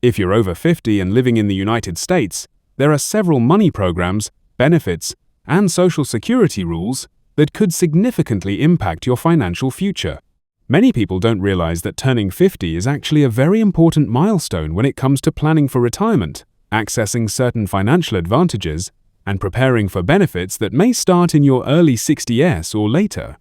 If you're over 50 and living in the United States, there are several money programs, benefits, and Social Security rules that could significantly impact your financial future. Many people don't realize that turning 50 is actually a very important milestone when it comes to planning for retirement, accessing certain financial advantages, and preparing for benefits that may start in your early 60s or later.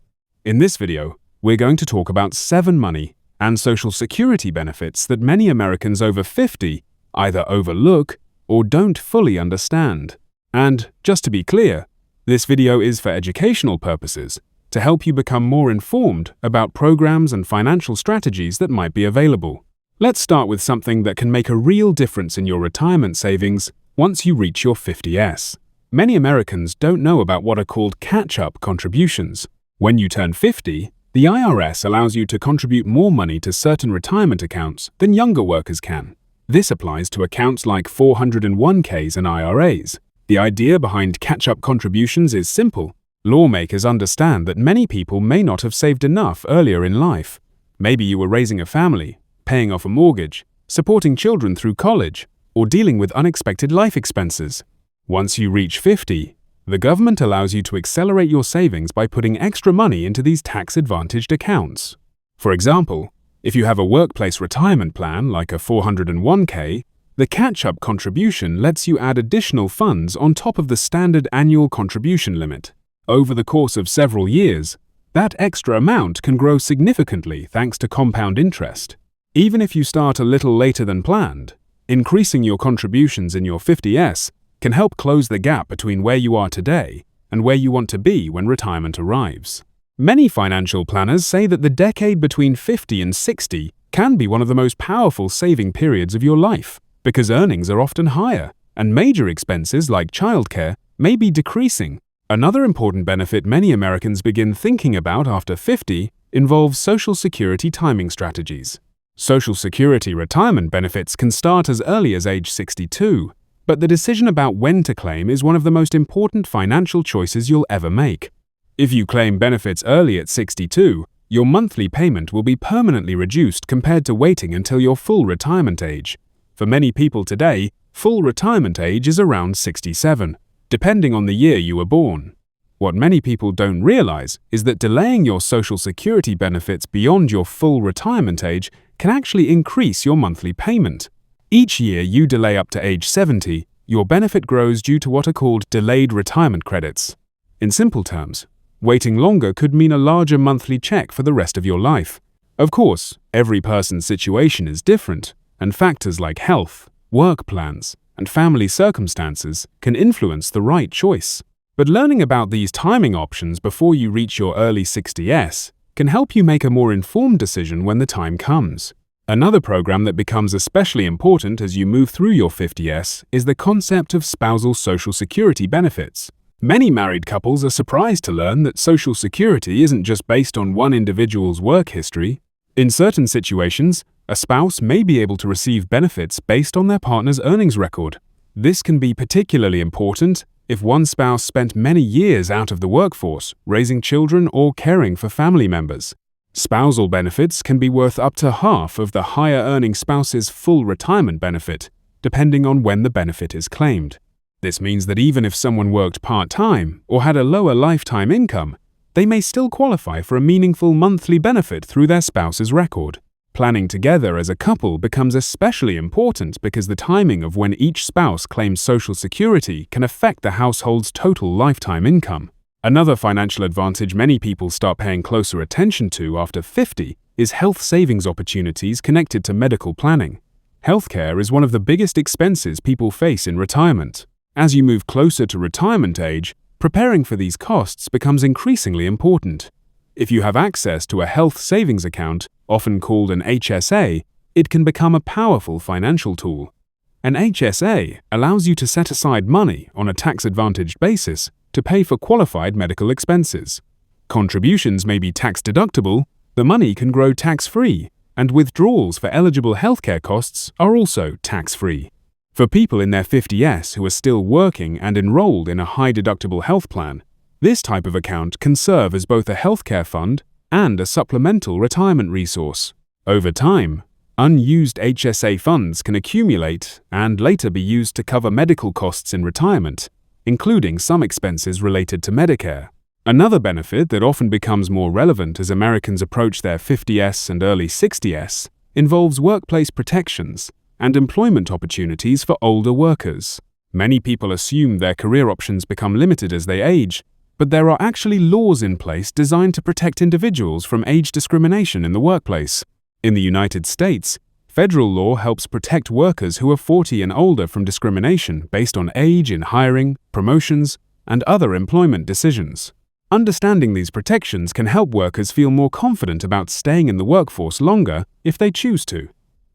In this video, we're going to talk about 7 money and Social Security benefits that many Americans over 50 either overlook or don't fully understand. And, just to be clear, this video is for educational purposes, to help you become more informed about programs and financial strategies that might be available. Let's start with something that can make a real difference in your retirement savings once you reach your 50s. Many Americans don't know about what are called catch-up contributions. When you turn 50, the IRS allows you to contribute more money to certain retirement accounts than younger workers can. This applies to accounts like 401ks and IRAs. The idea behind catch-up contributions is simple. Lawmakers understand that many people may not have saved enough earlier in life. Maybe you were raising a family, paying off a mortgage, supporting children through college, or dealing with unexpected life expenses. Once you reach 50, the government allows you to accelerate your savings by putting extra money into these tax-advantaged accounts. For example, if you have a workplace retirement plan like a 401k, the catch-up contribution lets you add additional funds on top of the standard annual contribution limit. Over the course of several years, that extra amount can grow significantly thanks to compound interest. Even if you start a little later than planned, increasing your contributions in your 50s can help close the gap between where you are today and where you want to be when retirement arrives. Many financial planners say that the decade between 50 and 60 can be one of the most powerful saving periods of your life, because earnings are often higher, and major expenses like childcare may be decreasing. Another important benefit many Americans begin thinking about after 50 involves Social Security timing strategies. Social Security retirement benefits can start as early as age 62, but the decision about when to claim is one of the most important financial choices you'll ever make. If you claim benefits early at 62, your monthly payment will be permanently reduced compared to waiting until your full retirement age. For many people today, full retirement age is around 67, depending on the year you were born. What many people don't realize is that delaying your Social Security benefits beyond your full retirement age can actually increase your monthly payment. Each year you delay up to age 70, your benefit grows due to what are called delayed retirement credits. In simple terms, waiting longer could mean a larger monthly check for the rest of your life. Of course, every person's situation is different, and factors like health, work plans, and family circumstances can influence the right choice. But learning about these timing options before you reach your early 60s can help you make a more informed decision when the time comes. Another program that becomes especially important as you move through your 50s is the concept of spousal Social Security benefits. Many married couples are surprised to learn that Social Security isn't just based on one individual's work history. In certain situations, a spouse may be able to receive benefits based on their partner's earnings record. This can be particularly important if one spouse spent many years out of the workforce, raising children or caring for family members. Spousal benefits can be worth up to half of the higher-earning spouse's full retirement benefit, depending on when the benefit is claimed. This means that even if someone worked part-time or had a lower lifetime income, they may still qualify for a meaningful monthly benefit through their spouse's record. Planning together as a couple becomes especially important because the timing of when each spouse claims Social Security can affect the household's total lifetime income. Another financial advantage many people start paying closer attention to after 50 is health savings opportunities connected to medical planning. Healthcare is one of the biggest expenses people face in retirement. As you move closer to retirement age, preparing for these costs becomes increasingly important. If you have access to a health savings account, often called an HSA, it can become a powerful financial tool. An HSA allows you to set aside money on a tax-advantaged basis to pay for qualified medical expenses. Contributions may be tax-deductible, the money can grow tax-free, and withdrawals for eligible healthcare costs are also tax-free. For people in their 50s who are still working and enrolled in a high-deductible health plan, this type of account can serve as both a healthcare fund and a supplemental retirement resource. Over time, Unused HSA funds can accumulate and later be used to cover medical costs in retirement, including some expenses related to Medicare. Another benefit that often becomes more relevant as Americans approach their 50s and early 60s involves workplace protections and employment opportunities for older workers. Many people assume their career options become limited as they age, but there are actually laws in place designed to protect individuals from age discrimination in the workplace. In the United States, federal law helps protect workers who are 40 and older from discrimination based on age in hiring, promotions, and other employment decisions. Understanding these protections can help workers feel more confident about staying in the workforce longer if they choose to.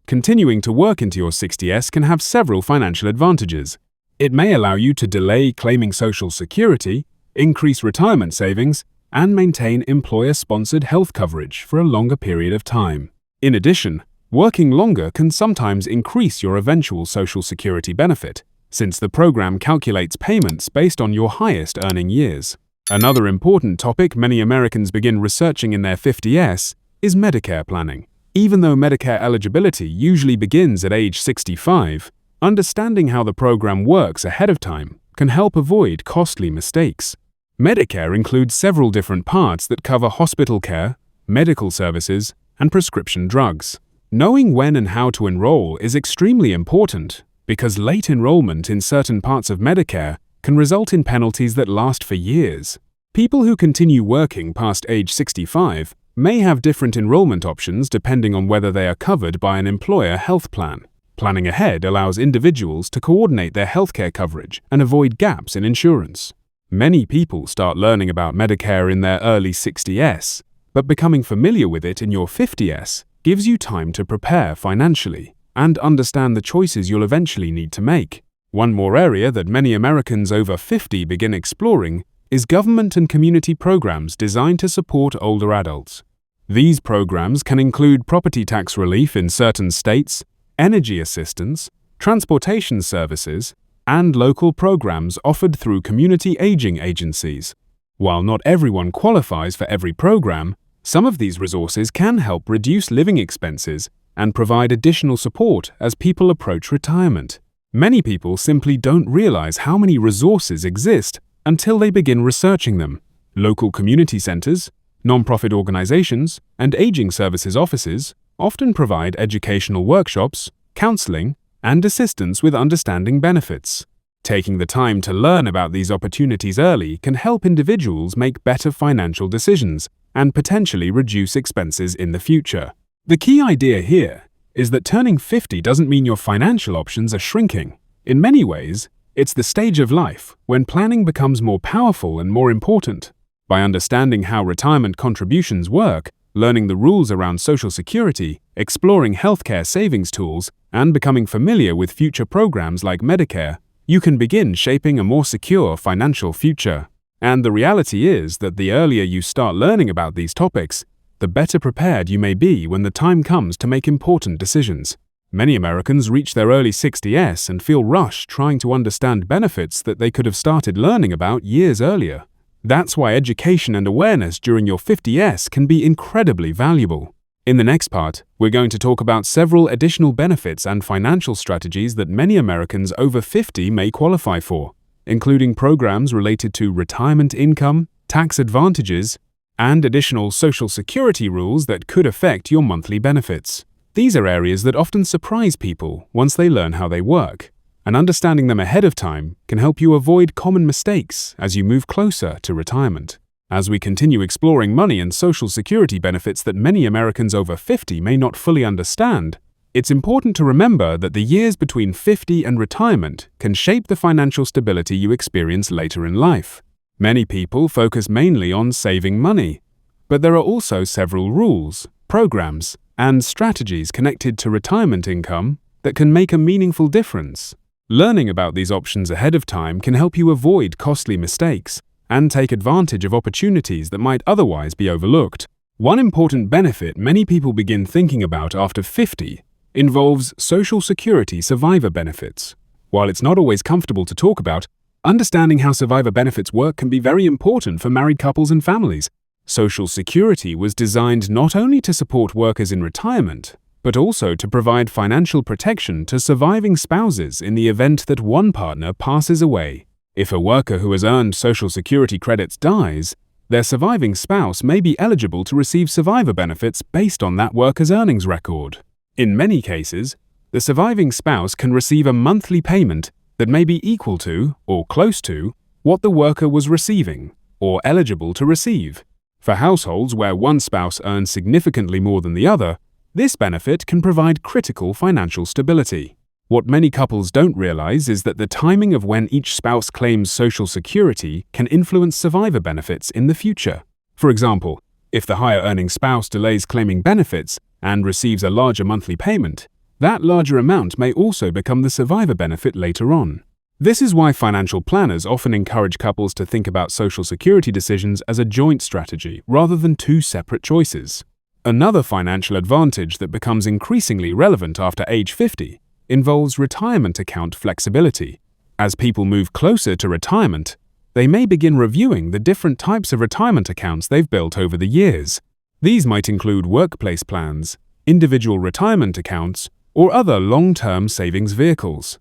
Continuing to work into your 60s can have several financial advantages. It may allow you to delay claiming Social Security, increase retirement savings, and maintain employer-sponsored health coverage for a longer period of time. In addition, working longer can sometimes increase your eventual Social Security benefit, since the program calculates payments based on your highest earning years. Another important topic many Americans begin researching in their 50s is Medicare planning. Even though Medicare eligibility usually begins at age 65, understanding how the program works ahead of time can help avoid costly mistakes. Medicare includes several different parts that cover hospital care, medical services, and prescription drugs. Knowing when and how to enroll is extremely important because late enrollment in certain parts of Medicare can result in penalties that last for years. People who continue working past age 65 may have different enrollment options depending on whether they are covered by an employer health plan. Planning ahead allows individuals to coordinate their healthcare coverage and avoid gaps in insurance. Many people start learning about Medicare in their early 60s, but becoming familiar with it in your 50s gives you time to prepare financially and understand the choices you'll eventually need to make. One more area that many Americans over 50 begin exploring is government and community programs designed to support older adults. These programs can include property tax relief in certain states, energy assistance, transportation services, and local programs offered through community aging agencies. While not everyone qualifies for every program, some of these resources can help reduce living expenses and provide additional support as people approach retirement. Many people simply don't realize how many resources exist until they begin researching them. Local community centers, nonprofit organizations, and aging services offices often provide educational workshops, counseling, and assistance with understanding benefits. Taking the time to learn about these opportunities early can help individuals make better financial decisions and potentially reduce expenses in the future. The key idea here is that turning 50 doesn't mean your financial options are shrinking. In many ways, it's the stage of life when planning becomes more powerful and more important. By understanding how retirement contributions work, learning the rules around Social Security, exploring healthcare savings tools, and becoming familiar with future programs like Medicare, you can begin shaping a more secure financial future. And the reality is that the earlier you start learning about these topics, the better prepared you may be when the time comes to make important decisions. Many Americans reach their early 60s and feel rushed trying to understand benefits that they could have started learning about years earlier. That's why education and awareness during your 50s can be incredibly valuable. In the next part, we're going to talk about several additional benefits and financial strategies that many Americans over 50 may qualify for, including programs related to retirement income, tax advantages, and additional Social Security rules that could affect your monthly benefits. These are areas that often surprise people once they learn how they work, and understanding them ahead of time can help you avoid common mistakes as you move closer to retirement. As we continue exploring money and Social Security benefits that many Americans over 50 may not fully understand, it's important to remember that the years between 50 and retirement can shape the financial stability you experience later in life. Many people focus mainly on saving money, but there are also several rules, programs, and strategies connected to retirement income that can make a meaningful difference. Learning about these options ahead of time can help you avoid costly mistakes and take advantage of opportunities that might otherwise be overlooked. One important benefit many people begin thinking about after 50 involves Social Security survivor benefits. While it's not always comfortable to talk about, understanding how survivor benefits work can be very important for married couples and families. Social Security was designed not only to support workers in retirement, but also to provide financial protection to surviving spouses in the event that one partner passes away. If a worker who has earned Social Security credits dies, their surviving spouse may be eligible to receive survivor benefits based on that worker's earnings record. In many cases, the surviving spouse can receive a monthly payment that may be equal to, or close to, what the worker was receiving, or eligible to receive. For households where one spouse earns significantly more than the other, this benefit can provide critical financial stability. What many couples don't realize is that the timing of when each spouse claims Social Security can influence survivor benefits in the future. For example, if the higher-earning spouse delays claiming benefits and receives a larger monthly payment, that larger amount may also become the survivor benefit later on. This is why financial planners often encourage couples to think about Social Security decisions as a joint strategy rather than two separate choices. Another financial advantage that becomes increasingly relevant after age 50 involves retirement account flexibility. As people move closer to retirement, they may begin reviewing the different types of retirement accounts they've built over the years. These might include workplace plans, individual retirement accounts, or other long-term savings vehicles.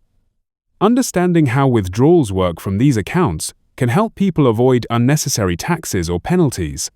Understanding how withdrawals work from these accounts can help people avoid unnecessary taxes or penalties.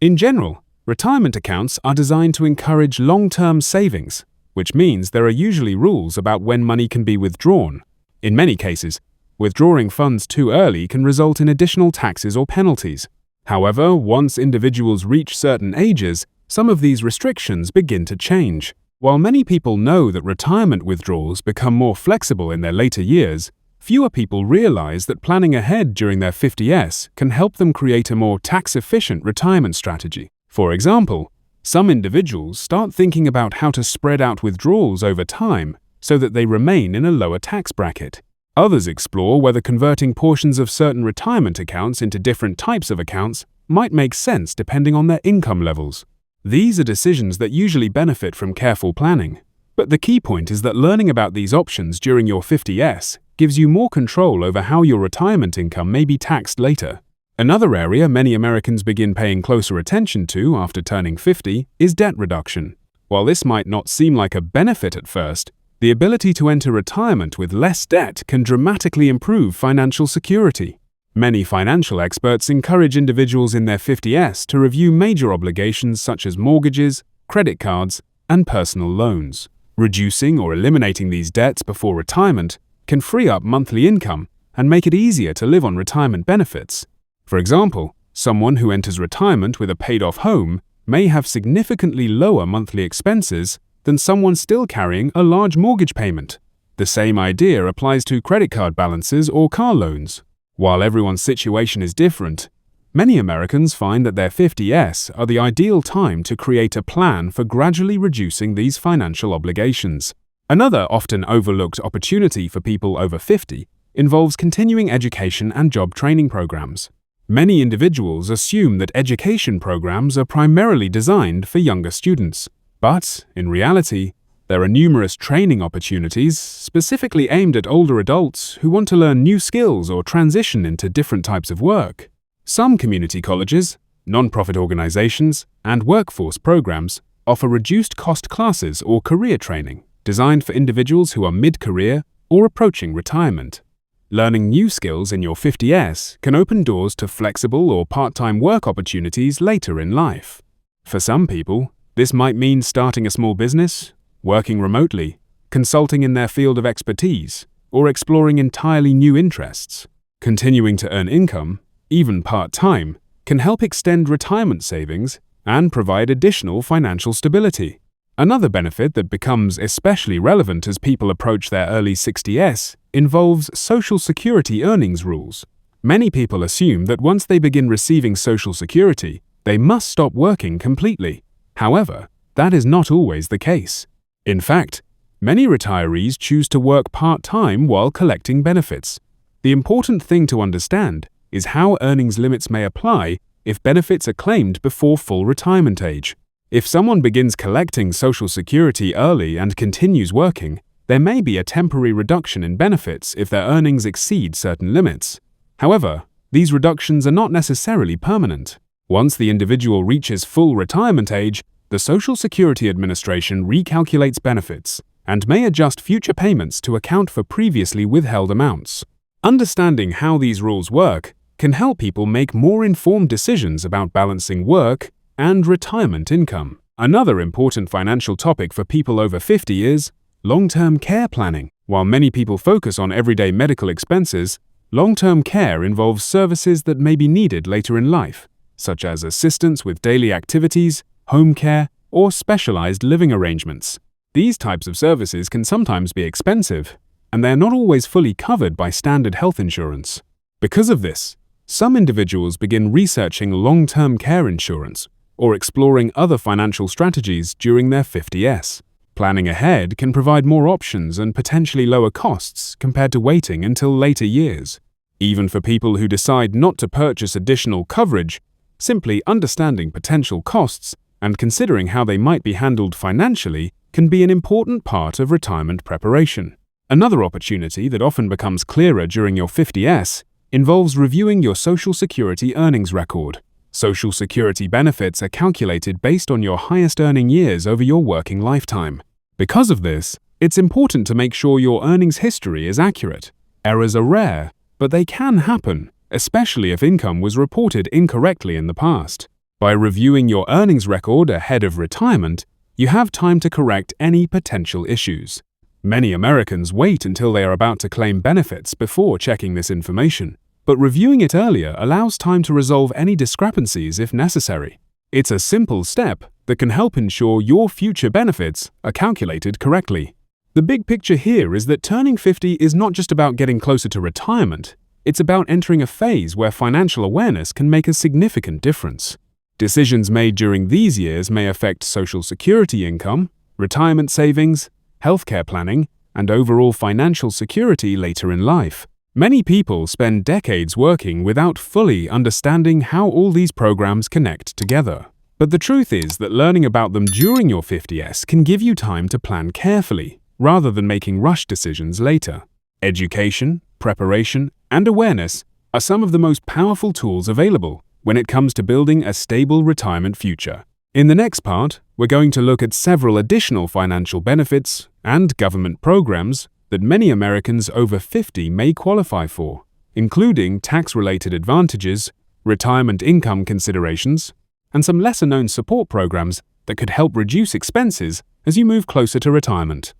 In general, retirement accounts are designed to encourage long-term savings, which means there are usually rules about when money can be withdrawn. In many cases, withdrawing funds too early can result in additional taxes or penalties. However, once individuals reach certain ages, some of these restrictions begin to change. While many people know that retirement withdrawals become more flexible in their later years, fewer people realize that planning ahead during their 50s can help them create a more tax-efficient retirement strategy. For example, some individuals start thinking about how to spread out withdrawals over time so that they remain in a lower tax bracket. Others explore whether converting portions of certain retirement accounts into different types of accounts might make sense depending on their income levels. These are decisions that usually benefit from careful planning. But the key point is that learning about these options during your 50s gives you more control over how your retirement income may be taxed later. Another area many Americans begin paying closer attention to after turning 50 is debt reduction. While this might not seem like a benefit at first, the ability to enter retirement with less debt can dramatically improve financial security. Many financial experts encourage individuals in their 50s to review major obligations such as mortgages, credit cards, and personal loans. Reducing or eliminating these debts before retirement can free up monthly income and make it easier to live on retirement benefits. For example, someone who enters retirement with a paid-off home may have significantly lower monthly expenses than someone still carrying a large mortgage payment. The same idea applies to credit card balances or car loans. While everyone's situation is different, many Americans find that their 50s are the ideal time to create a plan for gradually reducing these financial obligations. Another often overlooked opportunity for people over 50 involves continuing education and job training programs. Many individuals assume that education programs are primarily designed for younger students, but, in reality, there are numerous training opportunities specifically aimed at older adults who want to learn new skills or transition into different types of work. Some community colleges, non-profit organizations, and workforce programs offer reduced-cost classes or career training designed for individuals who are mid-career or approaching retirement. Learning new skills in your 50s can open doors to flexible or part-time work opportunities later in life. For some people, this might mean starting a small business, working remotely, consulting in their field of expertise, or exploring entirely new interests. Continuing to earn income, even part-time, can help extend retirement savings and provide additional financial stability. Another benefit that becomes especially relevant as people approach their early 60s involves Social Security earnings rules. Many people assume that once they begin receiving Social Security, they must stop working completely. However, that is not always the case. In fact, many retirees choose to work part-time while collecting benefits. The important thing to understand is how earnings limits may apply if benefits are claimed before full retirement age. If someone begins collecting Social Security early and continues working, there may be a temporary reduction in benefits if their earnings exceed certain limits. However, these reductions are not necessarily permanent. Once the individual reaches full retirement age, the Social Security Administration recalculates benefits and may adjust future payments to account for previously withheld amounts. Understanding how these rules work can help people make more informed decisions about balancing work and retirement income. Another important financial topic for people over 50 is long-term care planning. While many people focus on everyday medical expenses, long-term care involves services that may be needed later in life, such as assistance with daily activities, home care, or specialized living arrangements. These types of services can sometimes be expensive, and they're not always fully covered by standard health insurance. Because of this, some individuals begin researching long-term care insurance or exploring other financial strategies during their 50s. Planning ahead can provide more options and potentially lower costs compared to waiting until later years. Even for people who decide not to purchase additional coverage, simply understanding potential costs and considering how they might be handled financially can be an important part of retirement preparation. Another opportunity that often becomes clearer during your 50s involves reviewing your Social Security earnings record. Social Security benefits are calculated based on your highest earning years over your working lifetime. Because of this, it's important to make sure your earnings history is accurate. Errors are rare, but they can happen, especially if income was reported incorrectly in the past. By reviewing your earnings record ahead of retirement, you have time to correct any potential issues. Many Americans wait until they are about to claim benefits before checking this information, but reviewing it earlier allows time to resolve any discrepancies if necessary. It's a simple step that can help ensure your future benefits are calculated correctly. The big picture here is that turning 50 is not just about getting closer to retirement, it's about entering a phase where financial awareness can make a significant difference. Decisions made during these years may affect Social Security income, retirement savings, healthcare planning, and overall financial security later in life. Many people spend decades working without fully understanding how all these programs connect together. But the truth is that learning about them during your 50s can give you time to plan carefully, rather than making rush decisions later. Education, preparation, and awareness are some of the most powerful tools available when it comes to building a stable retirement future. In the next part, we're going to look at several additional financial benefits and government programs that many Americans over 50 may qualify for, including tax-related advantages, retirement income considerations, and some lesser-known support programs that could help reduce expenses as you move closer to retirement.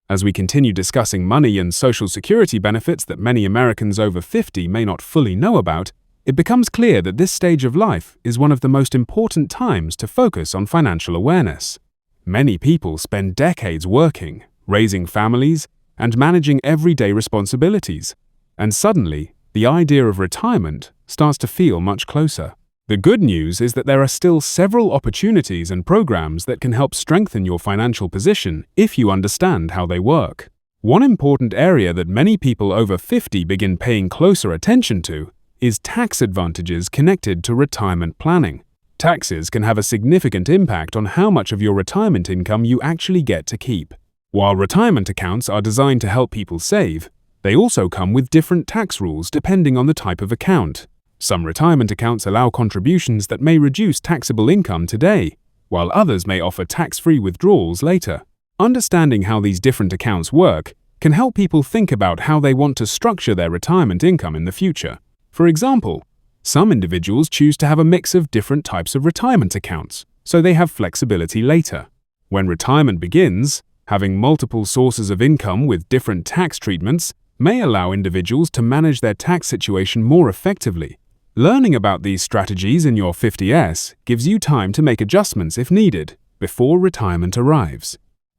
As we continue discussing money and Social Security benefits that many Americans over 50 may not fully know about, it becomes clear that this stage of life is one of the most important times to focus on financial awareness. Many people spend decades working, raising families, and managing everyday responsibilities, and suddenly, the idea of retirement starts to feel much closer. The good news is that there are still several opportunities and programs that can help strengthen your financial position if you understand how they work. One important area that many people over 50 begin paying closer attention to is tax advantages connected to retirement planning. Taxes can have a significant impact on how much of your retirement income you actually get to keep. While retirement accounts are designed to help people save, they also come with different tax rules depending on the type of account. Some retirement accounts allow contributions that may reduce taxable income today, while others may offer tax-free withdrawals later. Understanding how these different accounts work can help people think about how they want to structure their retirement income in the future. For example, some individuals choose to have a mix of different types of retirement accounts, so they have flexibility later. When retirement begins, having multiple sources of income with different tax treatments may allow individuals to manage their tax situation more effectively. Learning about these strategies in your 50s gives you time to make adjustments if needed before retirement arrives.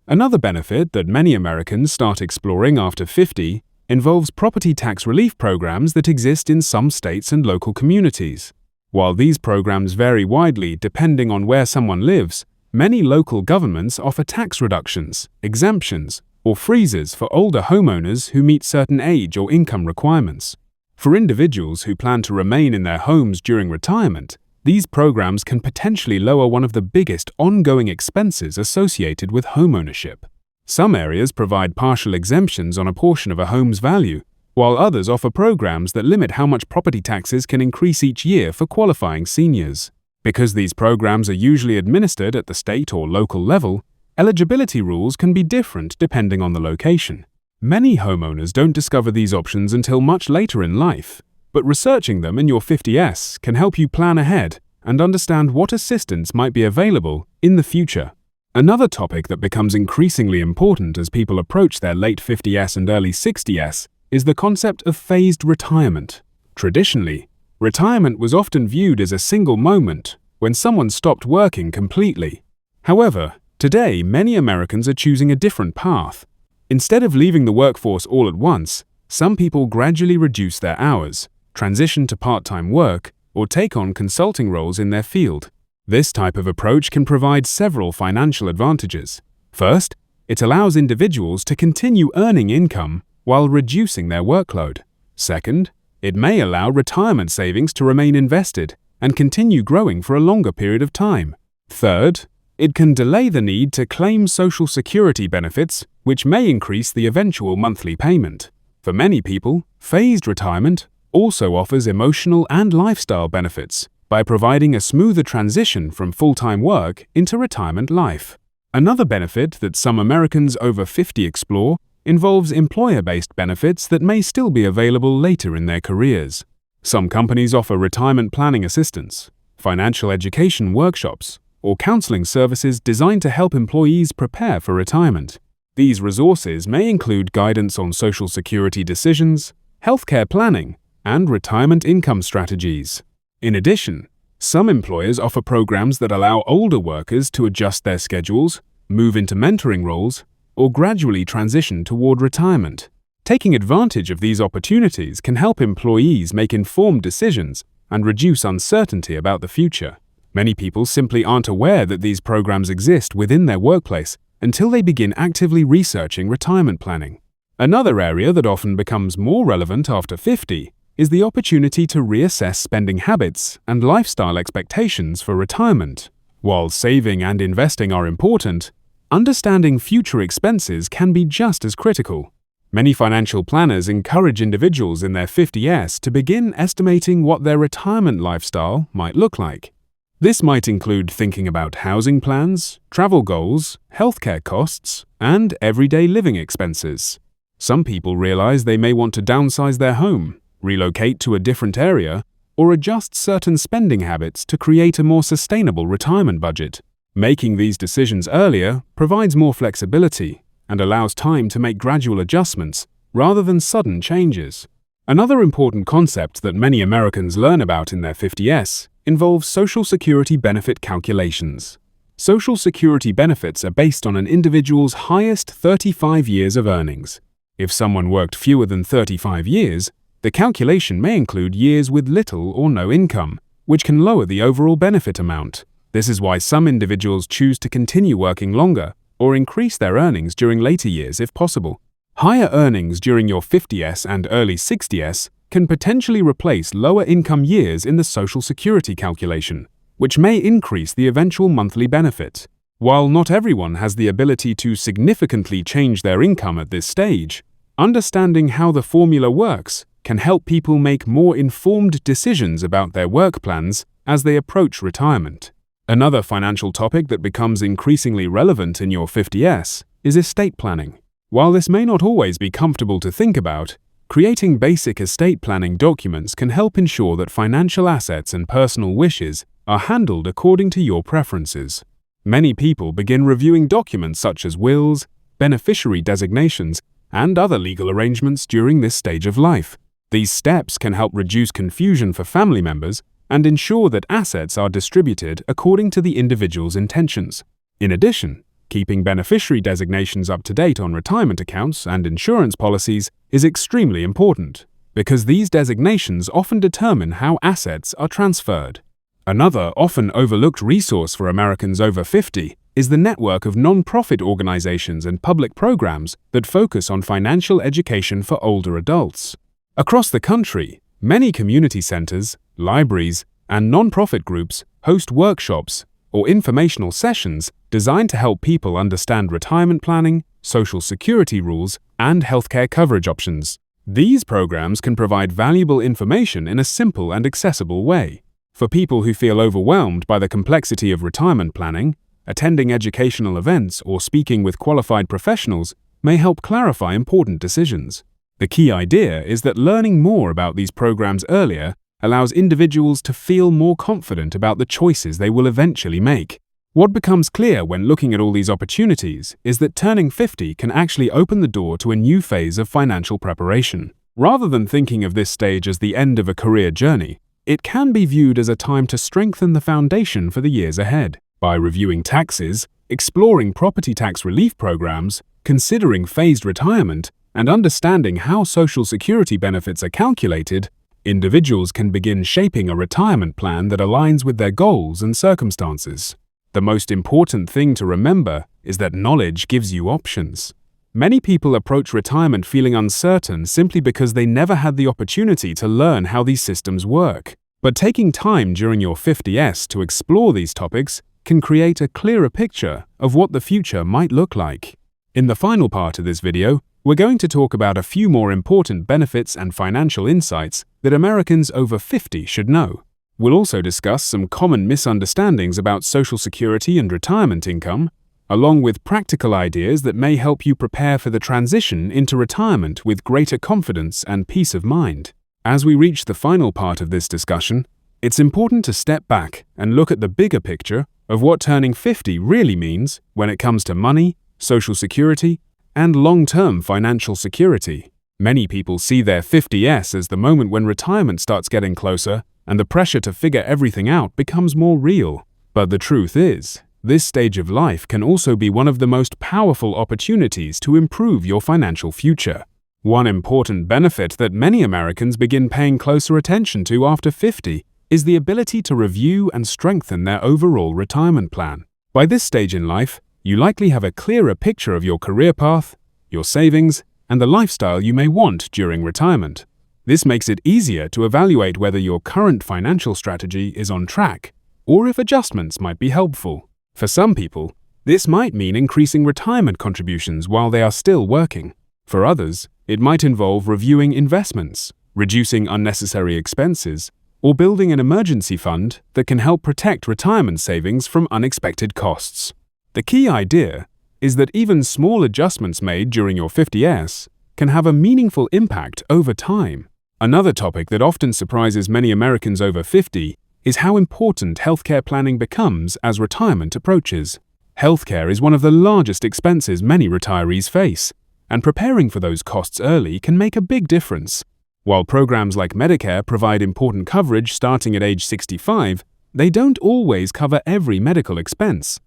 Another benefit that many Americans start exploring after 50 involves property tax relief programs that exist in some states and local communities. While these programs vary widely depending on where someone lives, many local governments offer tax reductions, exemptions, or freezes for older homeowners who meet certain age or income requirements. For individuals who plan to remain in their homes during retirement, these programs can potentially lower one of the biggest ongoing expenses associated with homeownership. Some areas provide partial exemptions on a portion of a home's value, while others offer programs that limit how much property taxes can increase each year for qualifying seniors. Because these programs are usually administered at the state or local level, eligibility rules can be different depending on the location. Many homeowners don't discover these options until much later in life, but researching them in your 50s can help you plan ahead and understand what assistance might be available in the future. Another topic that becomes increasingly important as people approach their late 50s and early 60s is the concept of phased retirement. Traditionally, retirement was often viewed as a single moment when someone stopped working completely. However, today many Americans are choosing a different path. Instead of leaving the workforce all at once, some people gradually reduce their hours, transition to part-time work, or take on consulting roles in their field. This type of approach can provide several financial advantages. First, it allows individuals to continue earning income while reducing their workload. Second, it may allow retirement savings to remain invested and continue growing for a longer period of time. Third, it can delay the need to claim Social Security benefits, which may increase the eventual monthly payment. For many people, phased retirement also offers emotional and lifestyle benefits by providing a smoother transition from full-time work into retirement life. Another benefit that some Americans over 50 explore involves employer-based benefits that may still be available later in their careers. Some companies offer retirement planning assistance, financial education workshops, or counseling services designed to help employees prepare for retirement. These resources may include guidance on Social Security decisions, healthcare planning, and retirement income strategies. In addition, some employers offer programs that allow older workers to adjust their schedules, move into mentoring roles, or gradually transition toward retirement. Taking advantage of these opportunities can help employees make informed decisions and reduce uncertainty about the future. Many people simply aren't aware that these programs exist within their workplace until they begin actively researching retirement planning. Another area that often becomes more relevant after 50 is the opportunity to reassess spending habits and lifestyle expectations for retirement. While saving and investing are important, understanding future expenses can be just as critical. Many financial planners encourage individuals in their 50s to begin estimating what their retirement lifestyle might look like. This might include thinking about housing plans, travel goals, healthcare costs, and everyday living expenses. Some people realize they may want to downsize their home, relocate to a different area, or adjust certain spending habits to create a more sustainable retirement budget. Making these decisions earlier provides more flexibility and allows time to make gradual adjustments rather than sudden changes. Another important concept that many Americans learn about in their 50s involves Social Security benefit calculations. Social Security benefits are based on an individual's highest 35 years of earnings. If someone worked fewer than 35 years, the calculation may include years with little or no income, which can lower the overall benefit amount. This is why some individuals choose to continue working longer or increase their earnings during later years if possible. Higher earnings during your 50s and early 60s can potentially replace lower income years in the Social Security calculation, which may increase the eventual monthly benefit. While not everyone has the ability to significantly change their income at this stage, understanding how the formula works can help people make more informed decisions about their work plans as they approach retirement. Another financial topic that becomes increasingly relevant in your 50s is estate planning. While this may not always be comfortable to think about, creating basic estate planning documents can help ensure that financial assets and personal wishes are handled according to your preferences. Many people begin reviewing documents such as wills, beneficiary designations, and other legal arrangements during this stage of life. These steps can help reduce confusion for family members and ensure that assets are distributed according to the individual's intentions. In addition, keeping beneficiary designations up to date on retirement accounts and insurance policies is extremely important, because these designations often determine how assets are transferred. Another often overlooked resource for Americans over 50 is the network of non-profit organizations and public programs that focus on financial education for older adults. Across the country, many community centers, libraries, and non-profit groups host workshops or informational sessions designed to help people understand retirement planning, Social Security rules, and healthcare coverage options. These programs can provide valuable information in a simple and accessible way. For people who feel overwhelmed by the complexity of retirement planning, attending educational events or speaking with qualified professionals may help clarify important decisions. The key idea is that learning more about these programs earlier allows individuals to feel more confident about the choices they will eventually make. What becomes clear when looking at all these opportunities is that turning 50 can actually open the door to a new phase of financial preparation. Rather than thinking of this stage as the end of a career journey, it can be viewed as a time to strengthen the foundation for the years ahead. By reviewing taxes, exploring property tax relief programs, considering phased retirement, and understanding how Social Security benefits are calculated, individuals can begin shaping a retirement plan that aligns with their goals and circumstances. The most important thing to remember is that knowledge gives you options. Many people approach retirement feeling uncertain simply because they never had the opportunity to learn how these systems work. But taking time during your 50s to explore these topics can create a clearer picture of what the future might look like. In the final part of this video, we're going to talk about a few more important benefits and financial insights that Americans over 50 should know. We'll also discuss some common misunderstandings about Social Security and retirement income, along with practical ideas that may help you prepare for the transition into retirement with greater confidence and peace of mind. As we reach the final part of this discussion, it's important to step back and look at the bigger picture of what turning 50 really means when it comes to money, Social Security, and long-term financial security. Many people see their 50s as the moment when retirement starts getting closer and the pressure to figure everything out becomes more real. But the truth is, this stage of life can also be one of the most powerful opportunities to improve your financial future. One important benefit that many Americans begin paying closer attention to after 50 is the ability to review and strengthen their overall retirement plan. By this stage in life, you likely have a clearer picture of your career path, your savings, and the lifestyle you may want during retirement. This makes it easier to evaluate whether your current financial strategy is on track or if adjustments might be helpful. For some people, this might mean increasing retirement contributions while they are still working. For others, it might involve reviewing investments, reducing unnecessary expenses, or building an emergency fund that can help protect retirement savings from unexpected costs. The key idea is that even small adjustments made during your 50s can have a meaningful impact over time. Another topic that often surprises many Americans over 50 is how important healthcare planning becomes as retirement approaches. Healthcare is one of the largest expenses many retirees face, and preparing for those costs early can make a big difference. While programs like Medicare provide important coverage starting at age 65, they don't always cover every medical expense.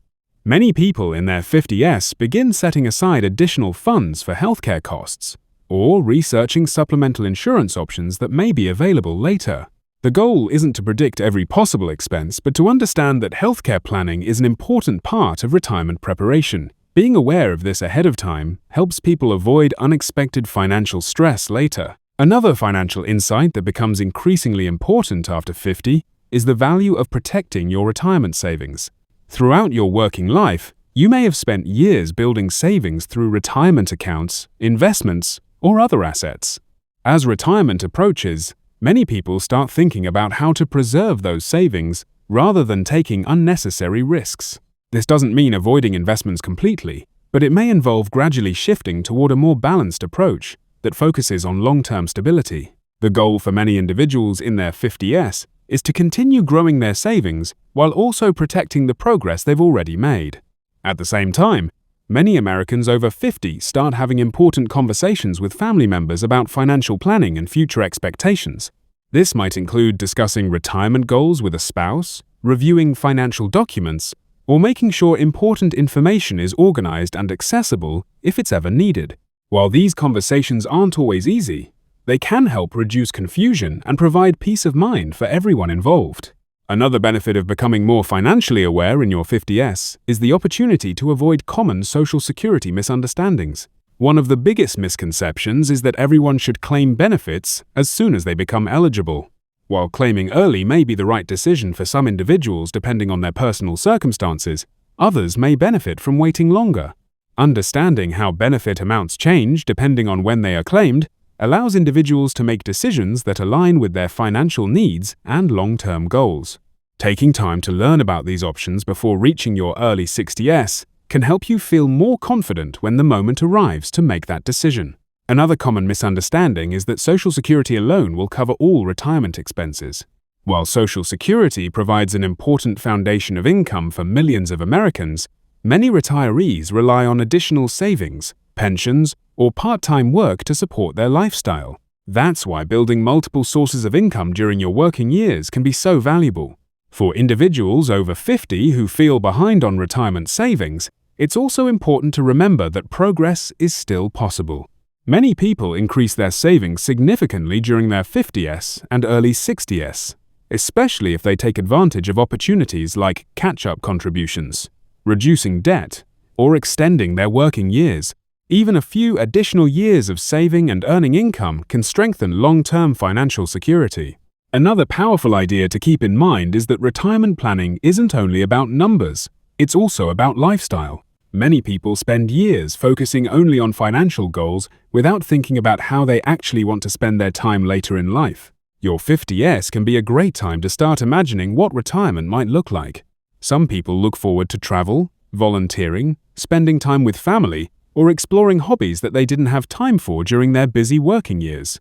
Many people in their 50s begin setting aside additional funds for healthcare costs, or researching supplemental insurance options that may be available later. The goal isn't to predict every possible expense, but to understand that healthcare planning is an important part of retirement preparation. Being aware of this ahead of time helps people avoid unexpected financial stress later. Another financial insight that becomes increasingly important after 50 is the value of protecting your retirement savings. Throughout your working life, you may have spent years building savings through retirement accounts, investments, or other assets. As retirement approaches, many people start thinking about how to preserve those savings rather than taking unnecessary risks. This doesn't mean avoiding investments completely, but it may involve gradually shifting toward a more balanced approach that focuses on long-term stability. The goal for many individuals in their 50s is to continue growing their savings while also protecting the progress they've already made. At the same time, many Americans over 50 start having important conversations with family members about financial planning and future expectations. This might include discussing retirement goals with a spouse, reviewing financial documents, or making sure important information is organized and accessible if it's ever needed. While these conversations aren't always easy, they can help reduce confusion and provide peace of mind for everyone involved. Another benefit of becoming more financially aware in your 50s is the opportunity to avoid common Social Security misunderstandings. One of the biggest misconceptions is that everyone should claim benefits as soon as they become eligible. While claiming early may be the right decision for some individuals depending on their personal circumstances, others may benefit from waiting longer. Understanding how benefit amounts change depending on when they are claimed allows individuals to make decisions that align with their financial needs and long-term goals. Taking time to learn about these options before reaching your early 60s can help you feel more confident when the moment arrives to make that decision. Another common misunderstanding is that Social Security alone will cover all retirement expenses. While Social Security provides an important foundation of income for millions of Americans, many retirees rely on additional savings, pensions, or part-time work to support their lifestyle. That's why building multiple sources of income during your working years can be so valuable. For individuals over 50 who feel behind on retirement savings, it's also important to remember that progress is still possible. Many people increase their savings significantly during their 50s and early 60s, especially if they take advantage of opportunities like catch-up contributions, reducing debt, or extending their working years. Even a few additional years of saving and earning income can strengthen long-term financial security. Another powerful idea to keep in mind is that retirement planning isn't only about numbers, it's also about lifestyle. Many people spend years focusing only on financial goals without thinking about how they actually want to spend their time later in life. Your 50s can be a great time to start imagining what retirement might look like. Some people look forward to travel, volunteering, spending time with family, or exploring hobbies that they didn't have time for during their busy working years.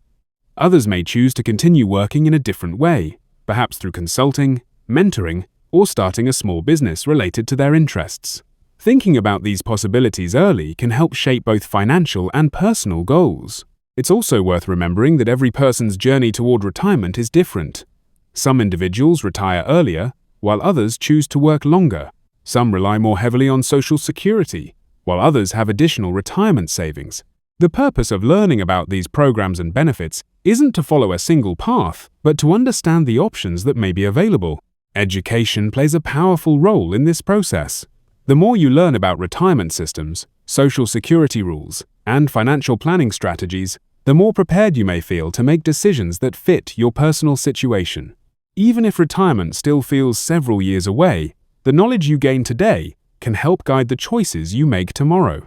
Others may choose to continue working in a different way, perhaps through consulting, mentoring, or starting a small business related to their interests. Thinking about these possibilities early can help shape both financial and personal goals. It's also worth remembering that every person's journey toward retirement is different. Some individuals retire earlier, while others choose to work longer. Some rely more heavily on Social Security, while others have additional retirement savings. The purpose of learning about these programs and benefits isn't to follow a single path, but to understand the options that may be available. Education plays a powerful role in this process. The more you learn about retirement systems, Social Security rules, and financial planning strategies, the more prepared you may feel to make decisions that fit your personal situation. Even if retirement still feels several years away, the knowledge you gain today can help guide the choices you make tomorrow.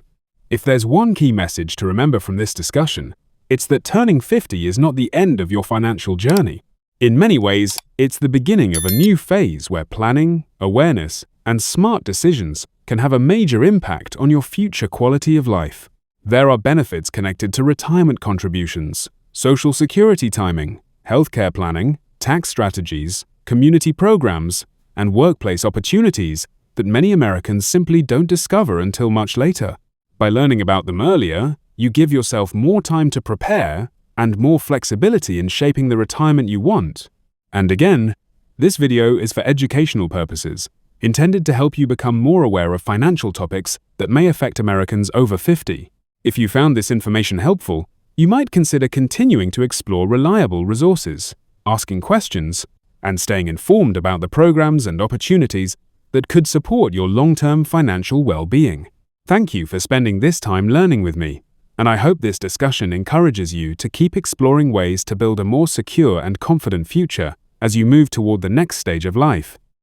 If there's one key message to remember from this discussion, it's that turning 50 is not the end of your financial journey. In many ways, it's the beginning of a new phase where planning, awareness, and smart decisions can have a major impact on your future quality of life. There are benefits connected to retirement contributions, Social Security timing, healthcare planning, tax strategies, community programs, and workplace opportunities that many Americans simply don't discover until much later. By learning about them earlier, you give yourself more time to prepare and more flexibility in shaping the retirement you want. And again, this video is for educational purposes, intended to help you become more aware of financial topics that may affect Americans over 50. If you found this information helpful, you might consider continuing to explore reliable resources, asking questions, and staying informed about the programs and opportunities that could support your long-term financial well-being. Thank you for spending this time learning with me, and I hope this discussion encourages you to keep exploring ways to build a more secure and confident future as you move toward the next stage of life.